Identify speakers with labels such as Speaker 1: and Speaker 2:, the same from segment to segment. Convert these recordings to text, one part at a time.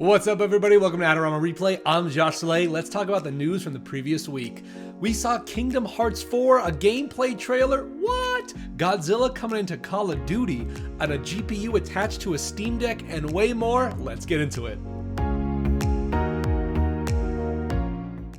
Speaker 1: What's up, everybody? Welcome to Adorama Replay. I'm Josh Saleh. Let's talk about the news from the previous week. We saw Kingdom Hearts 4, a gameplay trailer. What? Godzilla coming into Call of Duty, and a GPU attached to a Steam Deck, and way more. Let's get into it.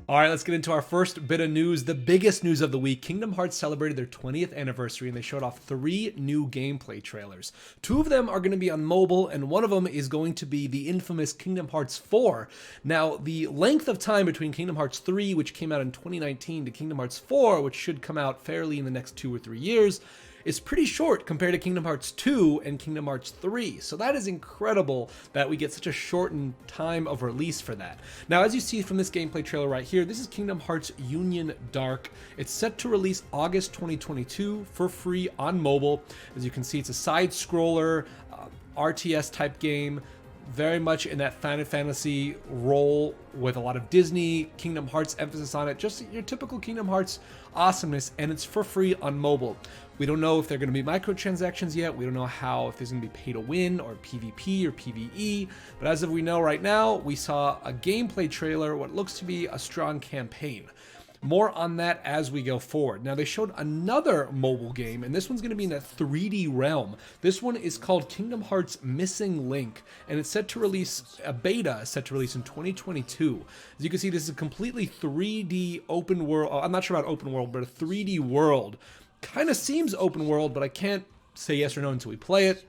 Speaker 1: All right, let's get into our first bit of news, the biggest news of the week. Kingdom Hearts celebrated their 20th anniversary, and they showed off 3 new gameplay trailers. 2 of them are going to be on mobile, and one of them is going to be the infamous Kingdom Hearts 4. Now, the length of time between Kingdom Hearts 3, which came out in 2019, to Kingdom Hearts 4, which should come out fairly in the next 2 or 3 years, is pretty short compared to Kingdom Hearts 2 and Kingdom Hearts 3. So that is incredible that we get such a shortened time of release for that. Now, as you see from this gameplay trailer right here, this is Kingdom Hearts Union Dark. It's set to release August 2022 for free on mobile. As you can see, it's a side-scroller, RTS type game, very much in that Final Fantasy role with a lot of Disney, Kingdom Hearts emphasis on it, just your typical Kingdom Hearts awesomeness, and it's for free on mobile. We don't know if they're going to be microtransactions yet. We don't know if there's going to be pay to win or PvP or PvE, but as of we know right now, we saw a gameplay trailer, what looks to be a strong campaign. More on that as we go forward. Now, they showed another mobile game, and this one's going to be in that 3D realm. This one is called Kingdom Hearts Missing Link, and it's set to release, a beta is set to release in 2022. As you can see, this is a completely 3D open world. I'm not sure about open world, but a 3D world. Kind of seems open world, but I can't say yes or no until we play it.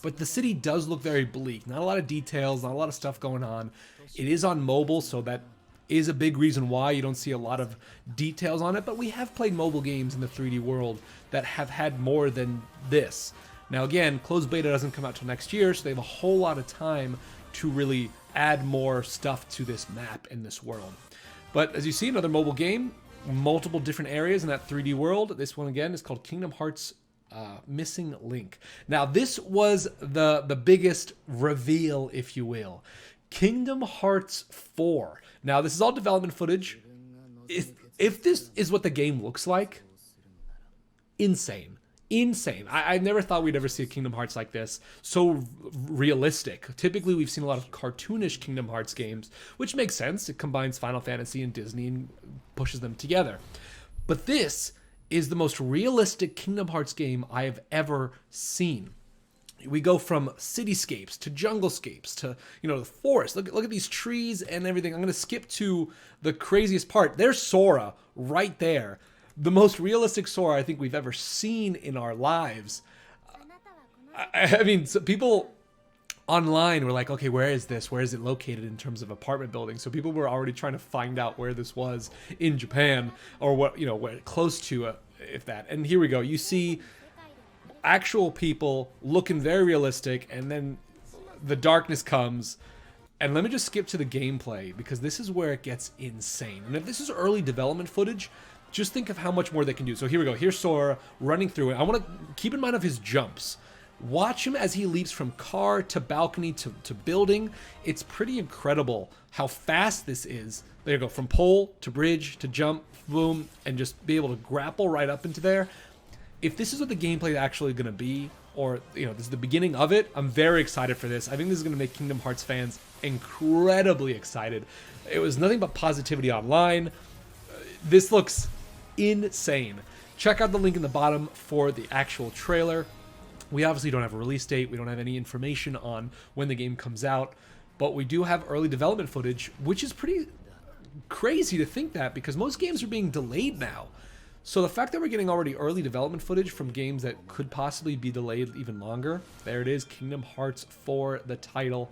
Speaker 1: But the city does look very bleak. Not a lot of details, not a lot of stuff going on. It is on mobile, so that is a big reason why you don't see a lot of details on it, but we have played mobile games in the 3D world that have had more than this. Now again, closed beta doesn't come out till next year, so they have a whole lot of time to really add more stuff to this map in this world. But as you see, another mobile game, multiple different areas in that 3D world. This one again is called Kingdom Hearts Missing Link. Now this was the biggest reveal, if you will. Kingdom Hearts 4. Now, this is all development footage. If this is what the game looks like, insane. Insane. I never thought we'd ever see a Kingdom Hearts like this. So realistic. Typically, we've seen a lot of cartoonish Kingdom Hearts games, which makes sense. It combines Final Fantasy and Disney and pushes them together. But this is the most realistic Kingdom Hearts game I have ever seen. We go from cityscapes to junglescapes to, the forest. Look at these trees and everything. I'm going to skip to the craziest part. There's Sora right there. The most realistic Sora I think we've ever seen in our lives. I mean, so people online were like, okay, where is this? Where is it located in terms of apartment buildings? So people were already trying to find out where this was in Japan, or what, where close to if that. And here we go. You see actual people looking very realistic, and then the darkness comes. And let me just skip to the gameplay, because this is where it gets insane. And if this is early development footage, just think of how much more they can do. So here we go. Here's Sora running through it. I want to keep in mind of his jumps. Watch him as he leaps from car to balcony to building. It's pretty incredible how fast this is. There you go, from pole to bridge to jump, boom, and just be able to grapple right up into there. If this is what the gameplay is actually going to be, or this is the beginning of it, I'm very excited for this. I think this is going to make Kingdom Hearts fans incredibly excited. It was nothing but positivity online. This looks insane. Check out the link in the bottom for the actual trailer. We obviously don't have a release date. We don't have any information on when the game comes out, but we do have early development footage, which is pretty crazy to think that, because most games are being delayed now. So the fact that we're getting already early development footage from games that could possibly be delayed even longer, there it is, Kingdom Hearts 4, the title.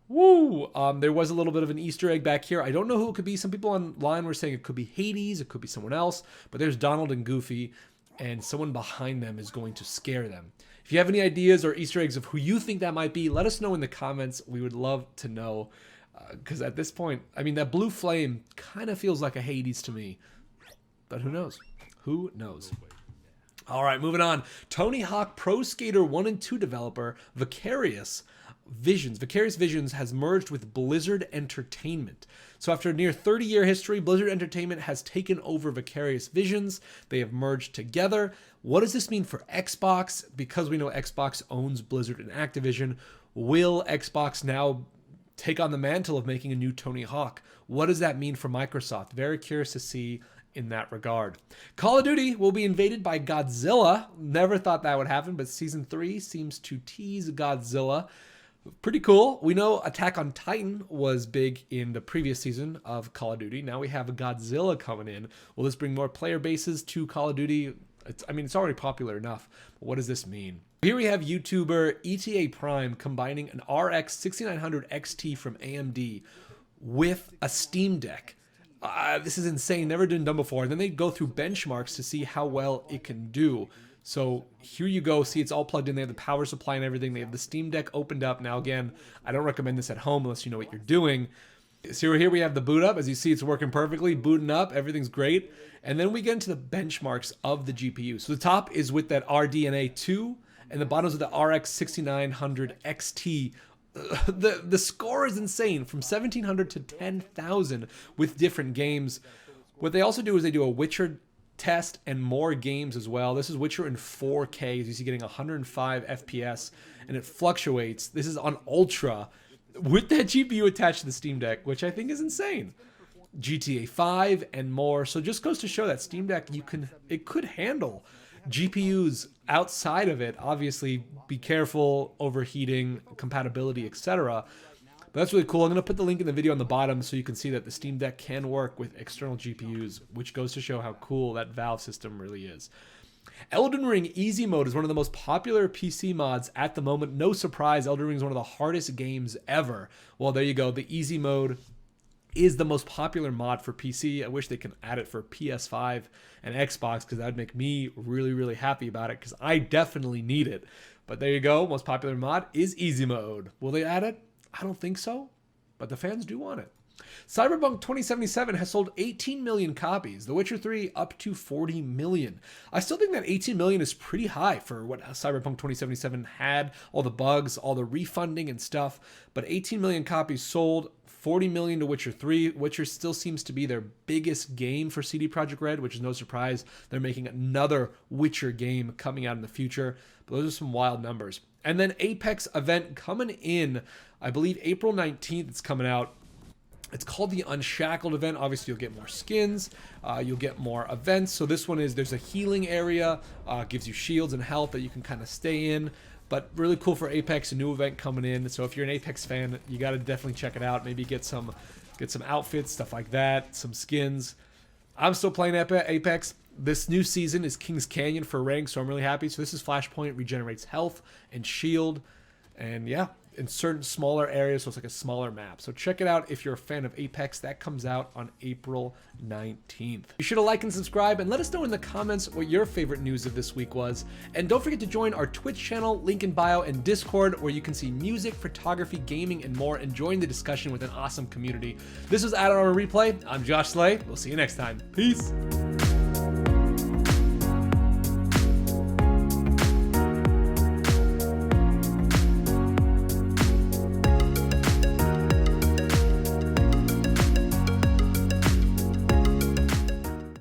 Speaker 1: Woo! There was a little bit of an Easter egg back here. I don't know who it could be. Some people online were saying it could be Hades, it could be someone else, but there's Donald and Goofy, and someone behind them is going to scare them. If you have any ideas or Easter eggs of who you think that might be, let us know in the comments. We would love to know, because at this point, I mean, that blue flame kind of feels like a Hades to me, but who knows? Who knows? All right, moving on. Tony Hawk Pro Skater 1 and 2 developer Vicarious Visions has merged with Blizzard Entertainment. So after a near 30-year history, Blizzard Entertainment has taken over Vicarious Visions. They have merged together. What does this mean for Xbox? Because we know Xbox owns Blizzard and Activision, will Xbox now take on the mantle of making a new Tony Hawk. What does that mean for Microsoft? Very curious to see in that regard. Call of Duty will be invaded by Godzilla. Never thought that would happen, but Season 3 seems to tease Godzilla. Pretty cool. We know Attack on Titan was big in the previous season of Call of Duty. Now we have a Godzilla coming in. Will this bring more player bases to Call of Duty? It's already popular enough. But what does this mean? Here we have YouTuber ETA Prime combining an RX 6900 XT from AMD with a Steam Deck. This is insane, never been done before. And then they go through benchmarks to see how well it can do. So here you go, see it's all plugged in, they have the power supply and everything, they have the Steam Deck opened up. Now again, I don't recommend this at home unless you know what you're doing. So here we have the boot up, as you see it's working perfectly, booting up, everything's great. And then we get into the benchmarks of the GPU. So the top is with that RDNA 2, and the bottom is with the RX 6900 XT. The score is insane, from 1700 to 10,000 with different games. What they also do is they do a Witcher test and more games as well. This is Witcher in 4K, as you see, getting 105 FPS, and it fluctuates. This is on Ultra with that GPU attached to the Steam Deck, which I think is insane. GTA 5 and more. So just goes to show that Steam Deck, it could handle GPUs outside of it. Obviously, be careful, overheating, compatibility, etc. But that's really cool. I'm going to put the link in the video on the bottom so you can see that the Steam Deck can work with external GPUs, which goes to show how cool that Valve system really is. Elden Ring Easy Mode is one of the most popular PC mods at the moment. No surprise, Elden Ring is one of the hardest games ever. Well, there you go. The Easy Mode is the most popular mod for PC. I wish they can add it for PS5 and Xbox, because that would make me really, really happy about it, because I definitely need it. But there you go. Most popular mod is Easy Mode. Will they add it? I don't think so, but the fans do want it. Cyberpunk 2077 has sold 18 million copies. The Witcher 3 up to 40 million. I still think that 18 million is pretty high for what Cyberpunk 2077 had, all the bugs, all the refunding and stuff. But 18 million copies sold, 40 million to Witcher 3. Witcher still seems to be their biggest game for CD Projekt Red, which is no surprise. They're making another Witcher game coming out in the future. But those are some wild numbers. And then Apex event coming in, I believe April 19th it's coming out. It's called the Unshackled event. Obviously, you'll get more skins. You'll get more events. So this one is, there's a healing area. Gives you shields and health that you can kind of stay in. But really cool for Apex, a new event coming in. So if you're an Apex fan, you got to definitely check it out. Maybe get some outfits, stuff like that, some skins. I'm still playing Apex. This new season is King's Canyon for rank, so I'm really happy. So this is Flashpoint, regenerates health and shield. And yeah, in certain smaller areas, so it's like a smaller map. So check it out if you're a fan of Apex. That comes out on April 19th. Be sure to like and subscribe, and let us know in the comments what your favorite news of this week was. And don't forget to join our Twitch channel, link in bio, and Discord, where you can see music, photography, gaming, and more, and join the discussion with an awesome community. This was Adorama Replay. I'm Josh Saleh. We'll see you next time. Peace.